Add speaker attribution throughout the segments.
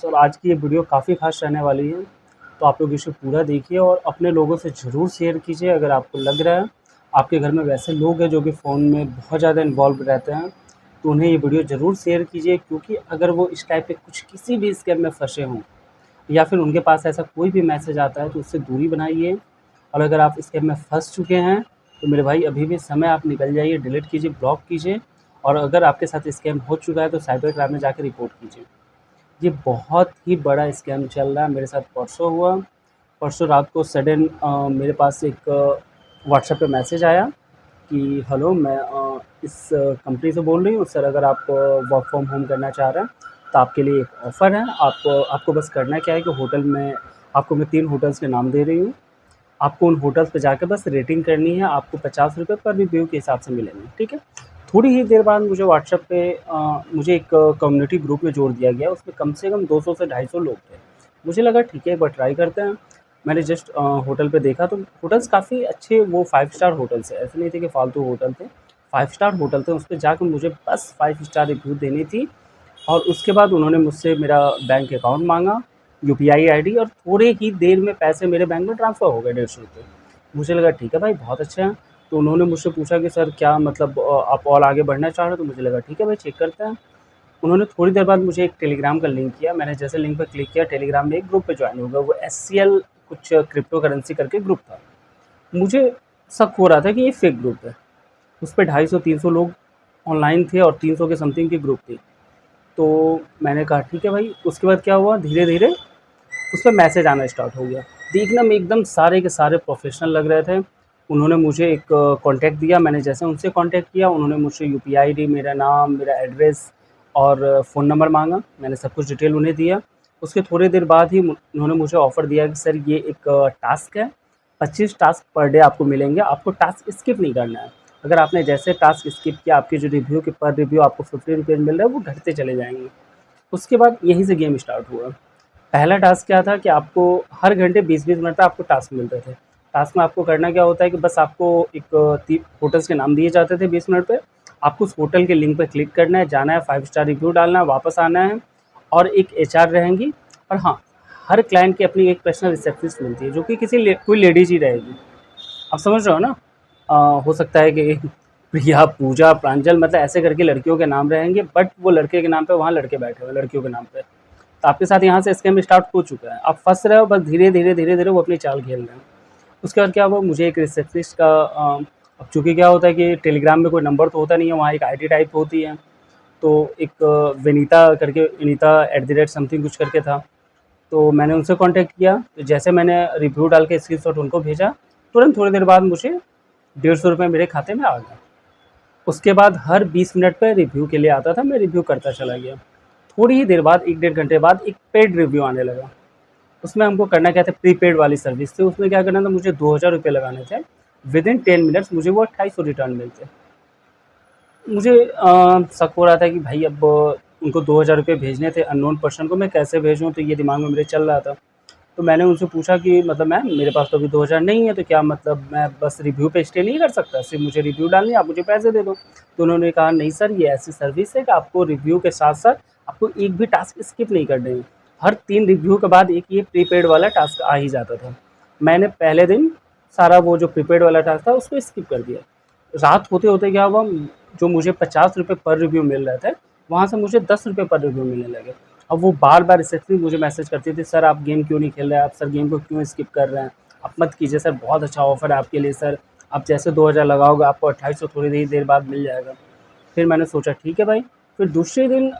Speaker 1: और आज की ये वीडियो काफ़ी ख़ास रहने वाली है, तो आप लोग इसे पूरा देखिए और अपने लोगों से ज़रूर शेयर कीजिए। अगर आपको लग रहा है आपके घर में वैसे लोग हैं जो कि फ़ोन में बहुत ज़्यादा इन्वॉल्व रहते हैं, तो उन्हें ये वीडियो ज़रूर शेयर कीजिए, क्योंकि अगर वो इस टाइप के कुछ किसी भी स्कैम में फँसे हों या फिर उनके पास ऐसा कोई भी मैसेज आता है तो उससे दूरी बनाइए। और अगर आप स्कैम में फँस चुके हैं तो मेरे भाई अभी भी समय, आप निकल जाइए, डिलीट कीजिए, ब्लॉक कीजिए। और अगर आपके साथ स्कैम हो चुका है तो साइबर क्राइम में जाकर रिपोर्ट कीजिए। ये बहुत ही बड़ा स्कैम चल रहा है, मेरे साथ परसों हुआ। परसों रात को सडन मेरे पास एक व्हाट्सएप पे मैसेज आया कि हेलो, मैं इस कंपनी से बोल रही हूँ सर, अगर आप वर्क फ्रॉम होम करना चाह रहे हैं तो आपके लिए एक ऑफ़र है। आपको बस करना क्या है कि होटल में आपको मैं 3 होटल्स के नाम दे रही हूँ। आपको उन होटल्स पे जाके बस रेटिंग करनी है, आपको ₹50 पर रिव्यू के हिसाब से मिलेंगे, ठीक है? थोड़ी ही देर बाद मुझे व्हाट्सएप पे मुझे एक कम्युनिटी ग्रुप में जोड़ दिया गया, उसमें कम से कम 200 से 250 लोग थे। मुझे लगा ठीक है, एक बार ट्राई करते हैं। मैंने जस्ट होटल पे देखा तो होटल्स काफ़ी अच्छे, वो 5 स्टार होटल्स हैं, ऐसे नहीं थे कि फालतू होटल थे। 5 स्टार होटल थे, उस पे जाके मुझे बस 5 स्टार रिव्यू देनी थी। और उसके बाद उन्होंने मुझसे मेरा बैंक अकाउंट माँगा, यूपीआई आईडी, और थोड़े ही देर में पैसे मेरे बैंक में ट्रांसफ़र हो गए ₹150। मुझे लगा ठीक है भाई, बहुत अच्छा है। तो उन्होंने मुझसे पूछा कि सर क्या मतलब आप और आगे बढ़ना चाह रहे हो? तो मुझे लगा ठीक है भाई, चेक करते हैं। उन्होंने थोड़ी देर बाद मुझे एक टेलीग्राम का लिंक किया, मैंने जैसे लिंक पे क्लिक किया, टेलीग्राम में एक ग्रुप पे जॉइन हो गया, वो एससीएल कुछ क्रिप्टो करेंसी करके ग्रुप था। मुझे शक हो रहा था कि ये फेक ग्रुप है। उस पे 250-300 लोग ऑनलाइन थे और 300 के समथिंग की ग्रुप थी। तो मैंने कहा ठीक है भाई। उसके बाद क्या हुआ, धीरे-धीरे उस पे मैसेज आना स्टार्ट हो गया। देखने में एकदम सारे के सारे प्रोफ़ेशनल लग रहे थे। उन्होंने मुझे एक कॉन्टैक्ट दिया, मैंने जैसे उनसे कॉन्टैक्ट किया, उन्होंने मुझसे यूपीआई आईडी, मेरा नाम, मेरा एड्रेस और फ़ोन नंबर माँगा। मैंने सब कुछ डिटेल उन्हें दिया। उसके थोड़ी देर बाद ही उन्होंने मुझे ऑफ़र दिया कि सर ये एक टास्क है, 25 टास्क पर डे आपको मिलेंगे, आपको टास्क स्किप नहीं करना है। अगर आपने जैसे टास्क स्किप किया, आपके जो रिव्यू के पर रिव्यू आपको ₹50 मिल रहा है, वो घटते चले जाएँगे। उसके बाद यहीं से गेम स्टार्ट हुआ। पहला टास्क क्या था कि आपको हर घंटे 20-20 मिनट का आपको टास्क मिलते थे। टास्क में आपको करना क्या होता है कि बस आपको एक ती होटल्स के नाम दिए जाते थे 20 मिनट पे। आपको उस होटल के लिंक पे क्लिक करना है, जाना है, 5 स्टार रिव्यू डालना है, वापस आना है। और एक एचआर रहेंगी। और हाँ, हर क्लाइंट की अपनी एक पर्सनल रिसेप्शनिस्ट मिलती है, जो कि कोई लेडीज़ ही रहेगी। आप समझ रहे हो ना? हो सकता है कि प्रिया, पूजा, प्रांजल, मतलब ऐसे करके लड़कियों के नाम रहेंगे, बट वो लड़के के नाम पे वहाँ लड़के बैठे हुए हैं लड़कियों के नाम पे। तो आपके साथ यहाँ से स्कैम स्टार्ट हो चुका है। आप फँस रहे हो, बस धीरे-धीरे, धीरे-धीरे वो अपनी चाल खेल रहे हैं। उसके बाद क्या हुआ, मुझे एक रिसेप्शनिस्ट का अब चूँकि क्या होता है कि टेलीग्राम में कोई नंबर तो होता नहीं है, वहाँ एक आईडी टाइप होती है। तो एक विनीता करके, विनीता @ कुछ करके था। तो मैंने उनसे कॉन्टैक्ट किया, तो जैसे मैंने रिव्यू डाल के स्क्रीनशॉट उनको भेजा, तुरंत थोड़ी देर बाद मुझे ₹150 मेरे खाते में आ गया। उसके बाद हर 20 मिनट पे रिव्यू के लिए आता था, मैं रिव्यू करता चला गया। थोड़ी ही देर बाद, 1 डेढ़ घंटे बाद, एक पेड रिव्यू आने लगा। उसमें हमको करना क्या था, प्रीपेड वाली सर्विस थी, उसमें क्या करना था, मुझे ₹2000 लगाने थे। विदिन 10 मिनट्स मुझे वो 2800 रिटर्न मिलते। मुझे शक हो रहा था कि भाई अब उनको ₹2000 भेजने थे अननोन पर्सन को, मैं कैसे भेजूँ, तो ये दिमाग में मेरे चल रहा था। तो मैंने उनसे पूछा कि मतलब मैम, मेरे पास तो अभी 2000 नहीं है, तो क्या मतलब मैं बस रिव्यू पे स्टे नहीं कर सकता? सिर्फ़ मुझे रिव्यू डालनी है, आप मुझे पैसे दे दो। तो उन्होंने कहा नहीं सर, ये ऐसी सर्विस है कि आपको रिव्यू के साथ-साथ आपको एक भी टास्क स्किप नहीं करने हैं। हर 3 रिव्यू के बाद एक ये प्रीपेड वाला टास्क आ ही जाता था। मैंने पहले दिन सारा वो जो प्रीपेड वाला टास्क था उसको स्किप कर दिया। रात होते-होते क्या हुआ, जो मुझे ₹50 पर रिव्यू मिल रहे थे, वहाँ से मुझे ₹10 पर रिव्यू मिलने लगे। अब वो बार-बार रिसेप्शनिस्ट मुझे मैसेज करती थी, "सर आप गेम क्यों नहीं खेल रहे हैं? आप सर गेम को क्यों स्किप कर रहे हैं? आप मत कीजिए सर, बहुत अच्छा ऑफ़र है आपके लिए सर। आप जैसे 2000 लगाओगे आपको 2800 थोड़ी ही देर बाद मिल जाएगा।" फिर मैंने सोचा ठीक है भाई। फिर दूसरे दिन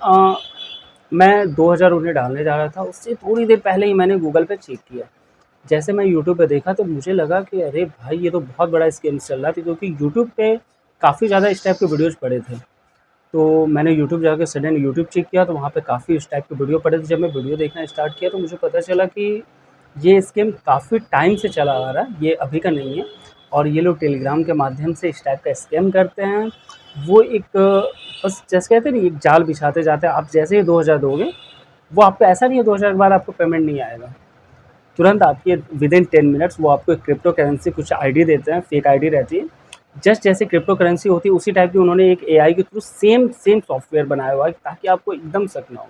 Speaker 1: मैं 2000 उन्हें डालने जा रहा था, उससे थोड़ी देर पहले ही मैंने गूगल पे चेक किया। जैसे मैं यूट्यूब पे देखा तो मुझे लगा कि अरे भाई, ये तो बहुत बड़ा स्कैम चल रहा था, क्योंकि यूट्यूब पे काफ़ी ज़्यादा इस टाइप के वीडियोज़ पड़े थे। तो मैंने यूट्यूब जाके सडन यूट्यूब चेक किया तो वहाँ पे काफ़ी इस टाइप के वीडियो पड़े थे। जब मैं वीडियो देखना स्टार्ट किया तो मुझे पता चला कि ये स्कीम काफ़ी टाइम से चला आ रहा है, ये अभी का नहीं है। और ये लोग टेलीग्राम के माध्यम से इस टाइप का स्कैम करते हैं। वो एक बस जैसे कहते हैं ना, एक जाल बिछाते जाते हैं। आप जैसे ही 2000 दोगे, वो आपको, ऐसा नहीं है 2000 के बाद आपको पेमेंट नहीं आएगा। तुरंत आपकी विदिन 10 मिनट्स वो आपको एक क्रिप्टो करेंसी कुछ आईडी देते हैं, फेक आईडी रहती है। जस्ट जैसे क्रिप्टो करेंसी होती है, उसी टाइप की उन्होंने एक एआई के थ्रू सेम सेम सॉफ्टवेयर बनाया हुआ है, ताकि आपको एकदम शक ना हो।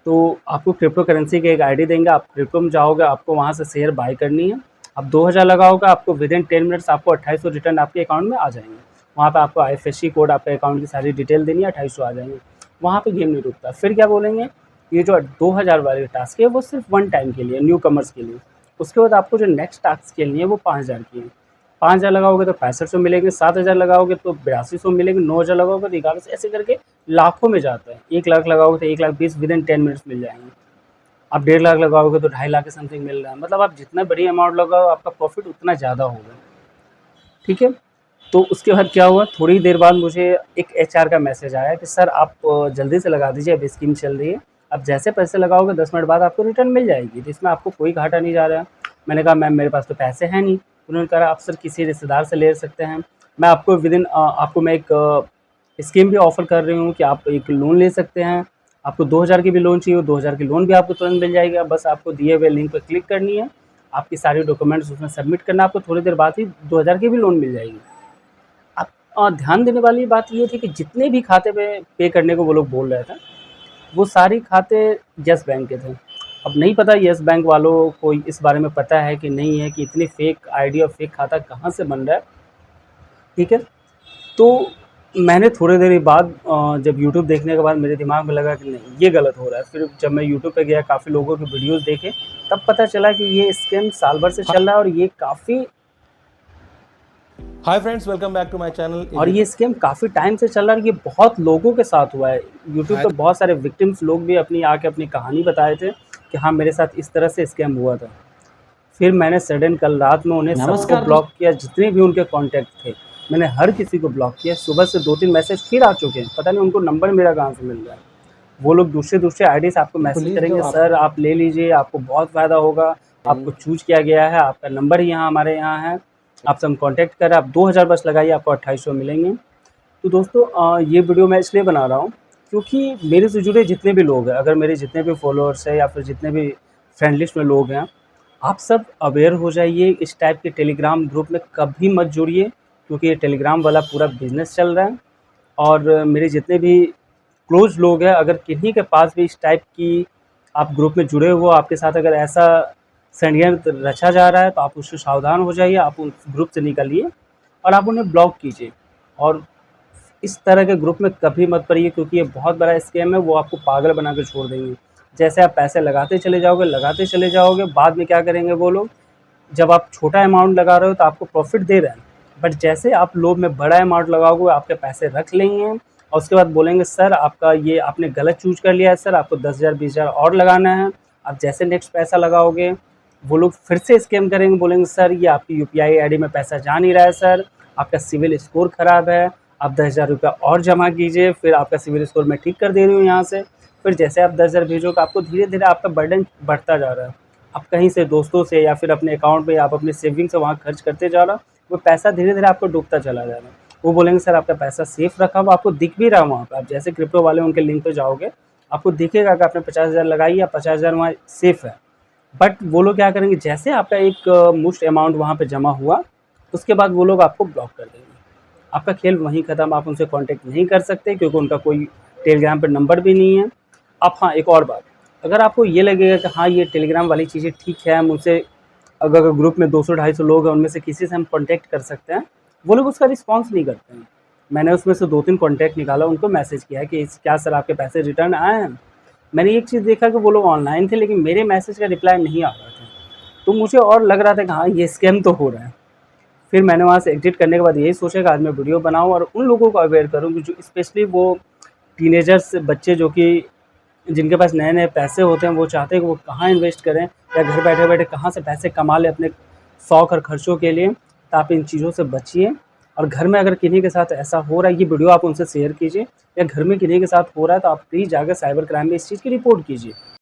Speaker 1: तो आपको क्रिप्टो करेंसी की एक आईडी देंगे, आप क्रिप्टो में जाओगे, आपको वहाँ से शेयर बाय करनी है। आप 2000 लगाओगे, आपको विदिन 10 मिनट्स आपको 2800 रिटर्न आपके अकाउंट में आ जाएंगे। वहाँ पे आपको आईएफएससी कोड, आपके अकाउंट की सारी डिटेल देनी है, 2800 आ जाएंगे। वहाँ पे गेम नहीं रुकता। फिर क्या बोलेंगे, ये जो 2000 वाले टास्क है वो सिर्फ वन टाइम के लिए, न्यू कमर्स के लिए। उसके बाद आपको जो नेक्स्ट टास्क खेलनी है वो 5000 की है। 5000 लगाओगे तो 6500 मिलेंगे, 7000 लगाओगे तो 8200 मिलेंगे, 9000 लगाओगे तो 1100, ऐसे करके लाखों में जाता है। 1 लाख लगाओगे तो 1,20,000 विदिन 10 मिनट्स मिल जाएंगे। आप 1.5 लाख लगाओगे तो 2.5 लाख के समथिंग मिल रहा है। मतलब आप जितना बड़ी अमाउंट लगाओ, आपका प्रॉफिट उतना ज़्यादा होगा। ठीक है। तो उसके बाद क्या हुआ, थोड़ी देर बाद मुझे एक एचआर का मैसेज आया कि सर आप जल्दी से लगा दीजिए, अब स्कीम चल रही है, अब जैसे पैसे लगाओगे 10 मिनट बाद आपको रिटर्न मिल जाएगी, तो इसमें आपको कोई घाटा नहीं जा रहा है। मैंने कहा मैम मेरे पास तो पैसे हैं नहीं। उन्होंने कहा आप सर किसी रिश्तेदार से ले सकते हैं, मैं आपको विदिन आपको मैं एक स्कीम भी ऑफ़र कर रही हूँ कि आप एक लोन ले सकते हैं। आपको 2000 की भी लोन चाहिए, 2000 की लोन भी आपको तुरंत मिल जाएगी। बस आपको दिए हुए लिंक पर क्लिक करनी है, आपकी सारी डॉक्यूमेंट्स उसमें सबमिट करना है, आपको थोड़ी देर बाद ही 2000 की भी लोन मिल जाएगी। अब ध्यान देने वाली बात ये थी कि जितने भी खाते पे पे करने को वो लोग बोल रहे थे, वो सारे खाते येस बैंक के थे। अब नहीं पता येस बैंक वालों को इस बारे में पता है कि नहीं है कि इतनी फेक आईडी और फेक खाता कहाँ से बन रहा है। ठीक है। तो मैंने थोड़ी देर बाद जब यूट्यूब देखने के बाद मेरे दिमाग में लगा कि नहीं ये गलत हो रहा है। फिर जब मैं यूट्यूब पे गया, काफ़ी लोगों के वीडियोज़ देखे, तब पता चला कि ये स्कैम साल भर से चल रहा है और ये काफ़ी
Speaker 2: hi friends, welcome back to my channel.
Speaker 1: और ये स्कैम काफ़ी टाइम से चल रहा है। ये बहुत लोगों के साथ हुआ है। यूट्यूब पे बहुत सारे विक्टिम्स लोग भी अपनी आके अपनी कहानी बताए थे कि हाँ मेरे साथ इस तरह से स्कैम हुआ था। फिर मैंने सडन कल रात में उन्हें सबको ब्लॉक किया, जितने भी उनके कॉन्टैक्ट थे मैंने हर किसी को ब्लॉक किया। सुबह से 2-3 मैसेज फिर आ चुके हैं, पता नहीं उनको नंबर मेरा कहाँ से मिल रहा है। वो लोग दूसरे आईडी से आपको मैसेज करेंगे, सर आप ले लीजिए, आपको बहुत फ़ायदा होगा, आपको चूज़ किया गया है, आपका नंबर ही यहाँ हमारे यहाँ है, आपसे हम कॉन्टैक्ट कर रहे हैं, आप 2000 बस लगाइए, आपको 2800 मिलेंगे। तो दोस्तों ये वीडियो मैं इसलिए बना रहा हूँ क्योंकि मेरे से जुड़े जितने भी लोग हैं, अगर मेरे जितने भी फॉलोअर्स हैं या फिर जितने भी फ्रेंड लिस्ट में लोग हैं, आप सब अवेयर हो जाइए। इस टाइप के टेलीग्राम ग्रुप में कभी मत जुड़िए, क्योंकि ये टेलीग्राम वाला पूरा बिज़नेस चल रहा है। और मेरे जितने भी क्लोज़ लोग हैं, अगर किन्हीं के पास भी इस टाइप की आप ग्रुप में जुड़े हो, आपके साथ अगर ऐसा षड्यंत्र रचा जा रहा है, तो आप उससे सावधान हो जाइए, आप उस ग्रुप से निकलिए और आप उन्हें ब्लॉक कीजिए। और इस तरह के ग्रुप में कभी मत पड़िए, क्योंकि ये बहुत बड़ा स्कैम है, वो आपको पागल बना के छोड़ देंगे। जैसे आप पैसे लगाते चले जाओगे, बाद में क्या करेंगे वो लोग, जब आप छोटा अमाउंट लगा रहे हो तो आपको प्रॉफ़िट दे रहे हैं, बट जैसे आप लोभ में बड़ा अमाउंट लगाओगे, आपके पैसे रख लेंगे और उसके बाद बोलेंगे सर आपका ये आपने गलत चूज़ कर लिया है सर, आपको 10,000 20,000 और लगाना है। आप जैसे नेक्स्ट पैसा लगाओगे, वो लोग फिर से स्कैम करेंगे, बोलेंगे सर ये आपकी यूपीआई आईडी में पैसा जा नहीं रहा है सर, आपका सिविल स्कोर ख़राब है, आप 10,000 रुपया और जमा कीजिए, फिर आपका सिविल स्कोर मैं ठीक कर दे रही हूँ यहाँ से। फिर जैसे आप 10,000 भेजोगे, आपको धीरे-धीरे आपका बर्डन बढ़ता जा रहा है। आप कहीं से दोस्तों से या फिर अपने अकाउंट में या आप अपने सेविंग से वहाँ खर्च करते जा रहे हो, वो पैसा धीरे-धीरे आपको डूबता चला जा रहा है। वो बोलेंगे सर आपका पैसा सेफ़ रखा हुआ, आपको दिख भी रहा है वहाँ पे। आप जैसे क्रिप्टो वाले उनके लिंक पे जाओगे, आपको दिखेगा कि आपने 50,000 लगाई या 50,000 वहाँ सेफ़ है। बट वो लोग क्या करेंगे, जैसे आपका एक मुश्त अमाउंट वहाँ पे जमा हुआ, उसके बाद वो लोग आपको ब्लॉक कर देंगे। आपका खेल वहीं ख़त्म, आप उनसे कॉन्टैक्ट नहीं कर सकते क्योंकि उनका कोई टेलीग्राम पे नंबर भी नहीं है। आप हाँ, एक और बात, अगर आपको ये लगेगा कि हाँ, ये टेलीग्राम वाली चीज़ें ठीक है, हम उनसे अगर ग्रुप में 200-250 लोग हैं, उनमें से किसी से हम कॉन्टैक्ट कर सकते हैं, वो लोग उसका रिस्पॉन्स नहीं करते हैं। मैंने उसमें से 2-3 कॉन्टैक्ट निकाला, उनको मैसेज किया कि क्या सर आपके पैसे रिटर्न आए हैं? मैंने एक चीज़ देखा कि वो लोग ऑनलाइन थे, लेकिन मेरे मैसेज का रिप्लाई नहीं आ रहा था। तो मुझे और लग रहा था कि हाँ, ये स्कैम तो हो रहा है। फिर मैंने वहाँ से एग्ज़िट करने के बाद यही सोचा कि आज मैं वीडियो बनाऊँ और उन लोगों को अवेयर करूँ कि जो स्पेशली वो टीनेजर्स बच्चे जो कि जिनके पास नए-नए पैसे होते हैं, वो चाहते हैं कि वो कहाँ इन्वेस्ट करें या घर बैठे-बैठे कहाँ से पैसे कमा लें अपने शौक और खर्चों के लिए। तो आप इन चीज़ों से बचिए। और घर में अगर किन्हीं के साथ ऐसा हो रहा है, ये वीडियो आप उनसे शेयर कीजिए, या घर में किन्हीं के साथ हो रहा है तो आप प्लीज़ जाकर साइबर क्राइम में इस चीज़ की रिपोर्ट कीजिए।